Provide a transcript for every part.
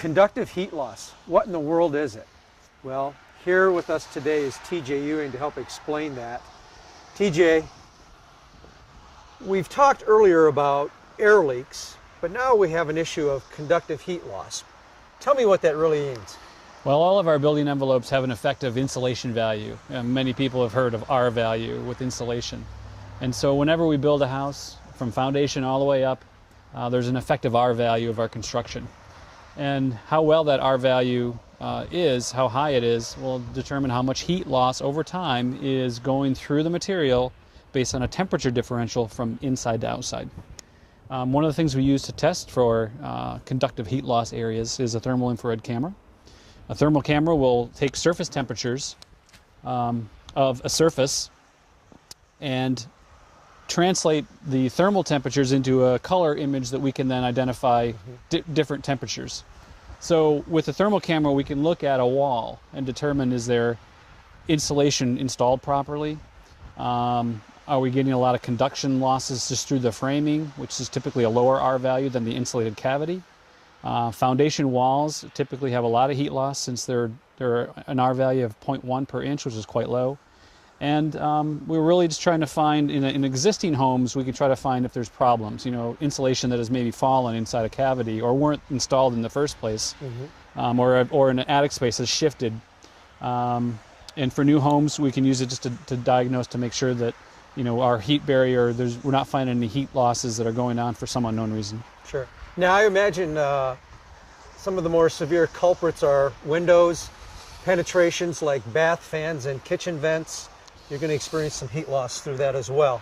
Conductive heat loss. What in the world is it? Well, here with us today is TJ Ewing to help explain that. TJ, we've talked earlier about air leaks, but now we have an issue of conductive heat loss. Tell me what that really means. Well, all of our building envelopes have an effective insulation value. Many people have heard of R value with insulation. And so whenever we build a house, from foundation all the way up, there's an effective R value of our construction. And how well that R value is, how high it is, will determine how much heat loss over time is going through the material based on a temperature differential from inside to outside. One of the things we use to test for conductive heat loss areas is a thermal infrared camera. A thermal camera will take surface temperatures of a surface and translate the thermal temperatures into a color image that we can then identify different temperatures. So with the thermal camera, we can look at a wall and determine, is there insulation installed properly? Are we getting a lot of conduction losses just through the framing, which is typically a lower R value than the insulated cavity? Foundation walls typically have a lot of heat loss since they're an R value of 0.1 per inch, which is quite low. And we're really just trying to find, in existing homes, we can try to find if there's problems, insulation that has maybe fallen inside a cavity or weren't installed in the first place, or in an attic space has shifted. And for new homes, we can use it just to diagnose, to make sure that, our heat barrier, we're not finding any heat losses that are going on for some unknown reason. Sure. Now I imagine some of the more severe culprits are windows, penetrations like bath fans and kitchen vents. You're going to experience some heat loss through that as well.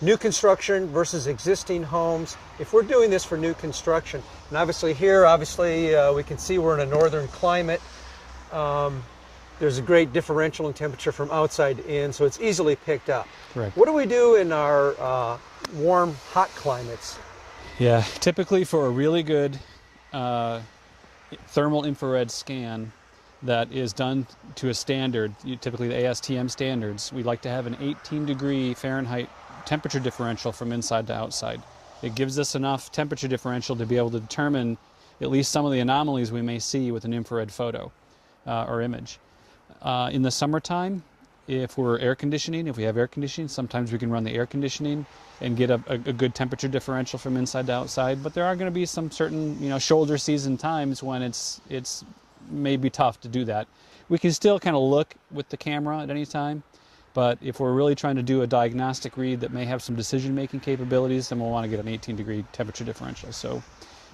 New construction versus existing homes. If we're doing this for new construction, and obviously here, we can see we're in a northern climate. There's a great differential in temperature from outside to in, so it's easily picked up. Correct. What do we do in our warm, hot climates? Yeah, typically for a really good thermal infrared scan that is done to a standard, typically the ASTM standards, we like to have an 18-degree Fahrenheit temperature differential from inside to outside. It gives us enough temperature differential to be able to determine at least some of the anomalies we may see with an infrared photo or image. In the summertime, if we have air conditioning, sometimes we can run the air conditioning and get a good temperature differential from inside to outside. But there are going to be some certain, shoulder season times when it's may be tough to do that. We can still kind of look with the camera at any time, but if we're really trying to do a diagnostic read that may have some decision-making capabilities, then we'll want to get an 18-degree temperature differential. So,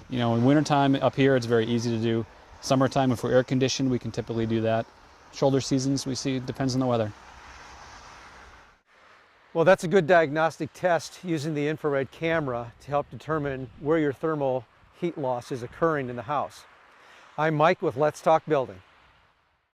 in wintertime up here, it's very easy to do. Summertime, if we're air conditioned, we can typically do that. Shoulder seasons, we see, it depends on the weather. Well, that's a good diagnostic test using the infrared camera to help determine where your thermal heat loss is occurring in the house. I'm Mike with Let's Talk Building.